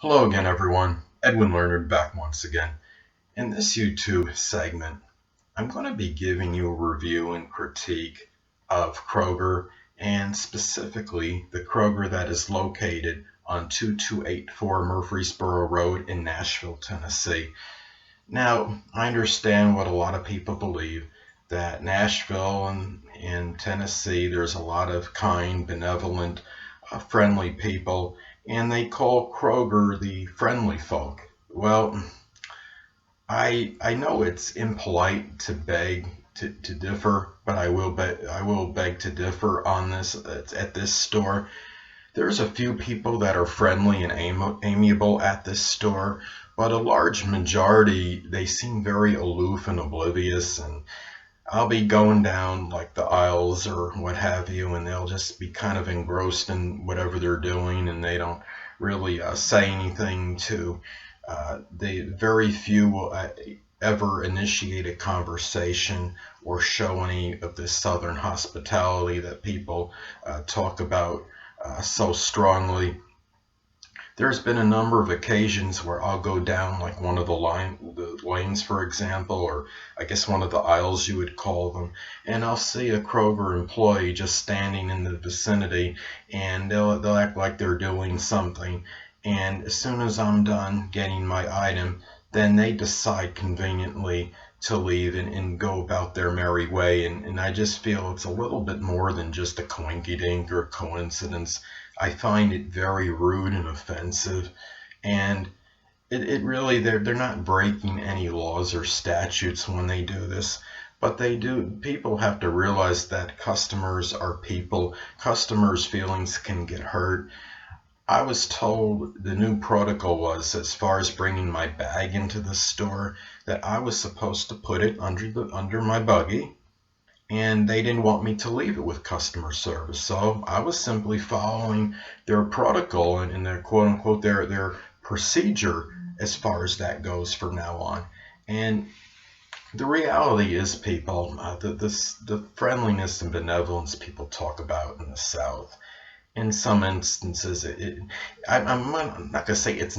Hello again, everyone. Edwin Learnard back once again. In this YouTube segment, I'm going to be giving you a review and critique of Kroger, and specifically the Kroger that is located on 2284 Murfreesboro Road in Nashville, Tennessee. Now, I understand what a lot of people believe, that Nashville and Tennessee, there's a lot of kind, benevolent, friendly people, and they call Kroger the friendly folk. Well, I know it's impolite to beg to differ, but I will beg to differ on this at this store. There's a few people that are friendly and amiable at this store, but a large majority, they seem very aloof and oblivious, and I'll be going down like the aisles or what have you, and they'll just be kind of engrossed in whatever they're doing, and they don't really say anything to. They very few will ever initiate a conversation or show any of this Southern hospitality that people talk about so strongly. There's been a number of occasions where I'll go down like one of the lanes, for example, or I guess one of the aisles you would call them, and I'll see a Kroger employee just standing in the vicinity, and they'll act like they're doing something, and as soon as I'm done getting my item, then they decide conveniently to leave and go about their merry way, and I just feel it's a little bit more than just a coinkydink or coincidence. I find it very rude and offensive, and it really, they're not breaking any laws or statutes when they do this, but they do. People have to realize that customers are people. Customers' feelings can get hurt. I was told the new protocol was, as far as bringing my bag into the store, that I was supposed to put it under my buggy, and they didn't want me to leave it with customer service. So I was simply following their protocol and their quote unquote their procedure as far as that goes from now on. And the reality is, people, the friendliness and benevolence people talk about in the South, in some instances, I'm not going to say it's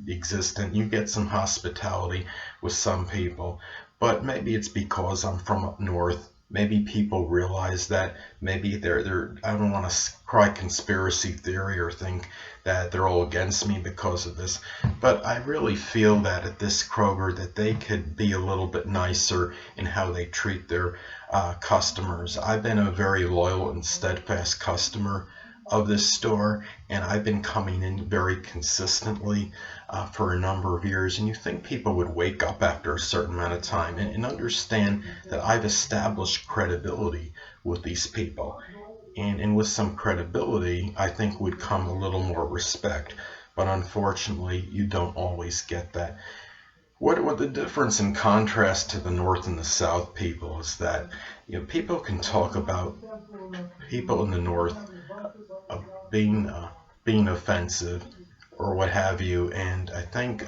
existent. You get some hospitality with some people, but maybe it's because I'm from up north. Maybe people realize that maybe they're I don't want to cry conspiracy theory or think that they're all against me because of this, but I really feel that at this Kroger that they could be a little bit nicer in how they treat their customers. I've been a very loyal and steadfast customer of this store, and I've been coming in very consistently for a number of years. And you think people would wake up after a certain amount of time and understand that I've established credibility with these people. And with some credibility, I think would come a little more respect. But unfortunately, you don't always get that. What the difference in contrast to the North and the South people is that, people can talk about people in the North being being offensive or what have you, and I think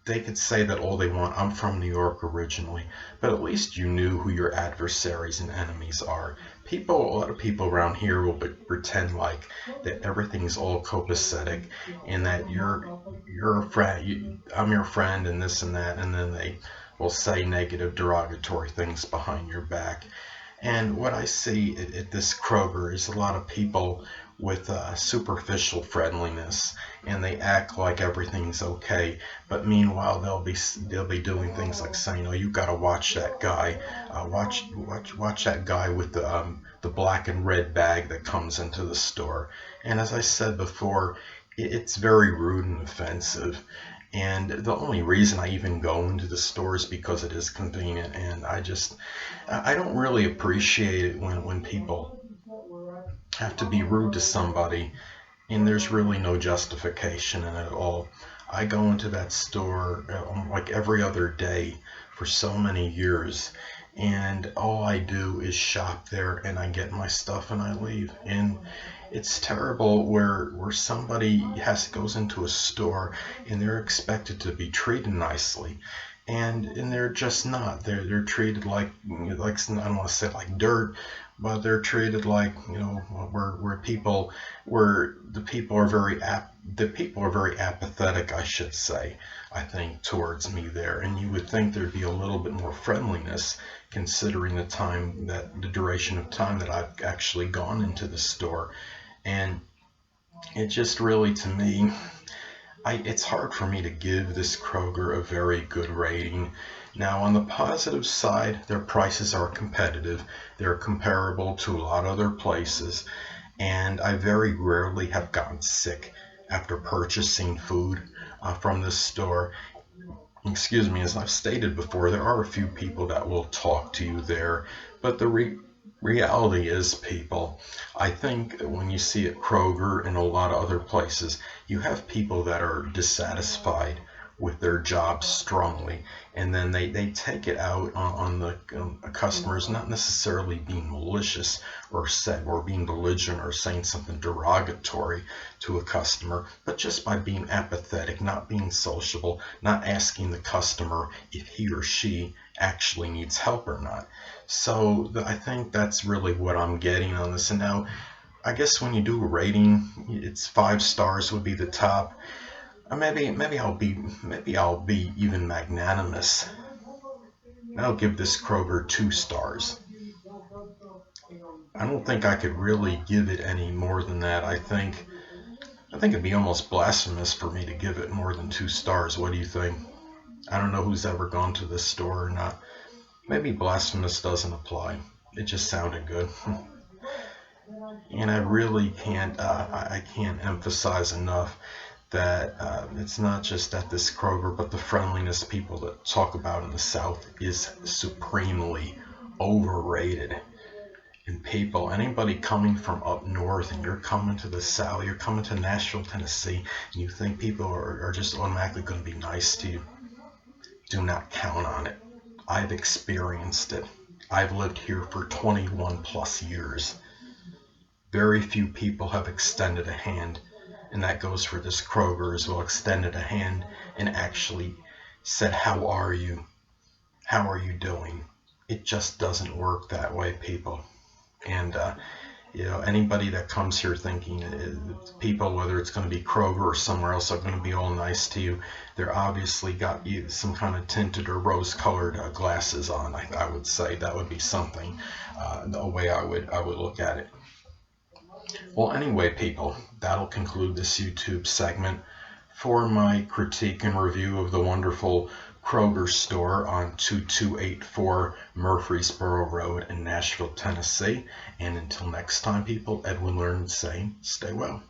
they could say that all they want. I'm from New York originally, but at least you knew who your adversaries and enemies are. A lot of people around here will pretend like that everything's all copacetic and that you're a friend, I'm your friend, and this and that, and then they will say negative, derogatory things behind your back. And what I see at this Kroger is a lot of people with superficial friendliness, and they act like everything's okay. But meanwhile, they'll be doing things like saying, "Oh, you got to watch that guy. Watch that guy with the black and red bag that comes into the store." And as I said before, it's very rude and offensive. And the only reason I even go into the store is because it is convenient, and I don't really appreciate it when people have to be rude to somebody and there's really no justification in it at all. I go into that store like every other day for so many years, and all I do is shop there and I get my stuff and I leave. And it's terrible where somebody goes into a store and they're expected to be treated nicely, and they're just not. They're treated like I don't want to say like dirt, but they're treated like, where the people are very the people are very apathetic, I should say, I think, towards me there. And you would think there'd be a little bit more friendliness considering the duration of time that I've actually gone into the store. And it just really, to me, it's hard for me to give this Kroger a very good rating. Now, on the positive side, their prices are competitive. They're comparable to a lot of other places, and I very rarely have gotten sick after purchasing food from this store. Excuse me, as I've stated before, there are a few people that will talk to you there, but the reality is, people, I think when you see at Kroger and a lot of other places, you have people that are dissatisfied with their jobs strongly, and then they take it out on the customers, not necessarily being malicious or being belligerent or saying something derogatory to a customer, but just by being apathetic, not being sociable, not asking the customer if he or she actually needs help or not. So I think that's really what I'm getting on this. And now, I guess when you do a rating, it's 5 stars would be the top. Or maybe I'll be even magnanimous. I'll give this Kroger 2 stars. I don't think I could really give it any more than that. I think it'd be almost blasphemous for me to give it more than 2 stars. What do you think? I don't know who's ever gone to this store or not. Maybe blasphemous doesn't apply. It just sounded good. And I really I can't emphasize enough that it's not just at this Kroger, but the friendliness people that talk about in the South is supremely overrated. And people, anybody coming from up north and you're coming to the South, you're coming to Nashville, Tennessee, and you think people are just automatically going to be nice to you, do not count on it. I've experienced it. I've lived here for 21 plus years. Very few people have extended a hand, and that goes for this Kroger as well, extended a hand and actually said, "How are you? How are you doing?" It just doesn't work that way, people. And anybody that comes here thinking people, whether it's going to be Kroger or somewhere else, are going to be all nice to you, they're obviously got you some kind of tinted or rose-colored glasses on. I would say that would be something, the way I would look at it. Well, anyway, people, that'll conclude this YouTube segment for my critique and review of the wonderful Kroger store on 2284 Murfreesboro Road in Nashville, Tennessee. And until next time, people, Edwin Learnard saying, stay well.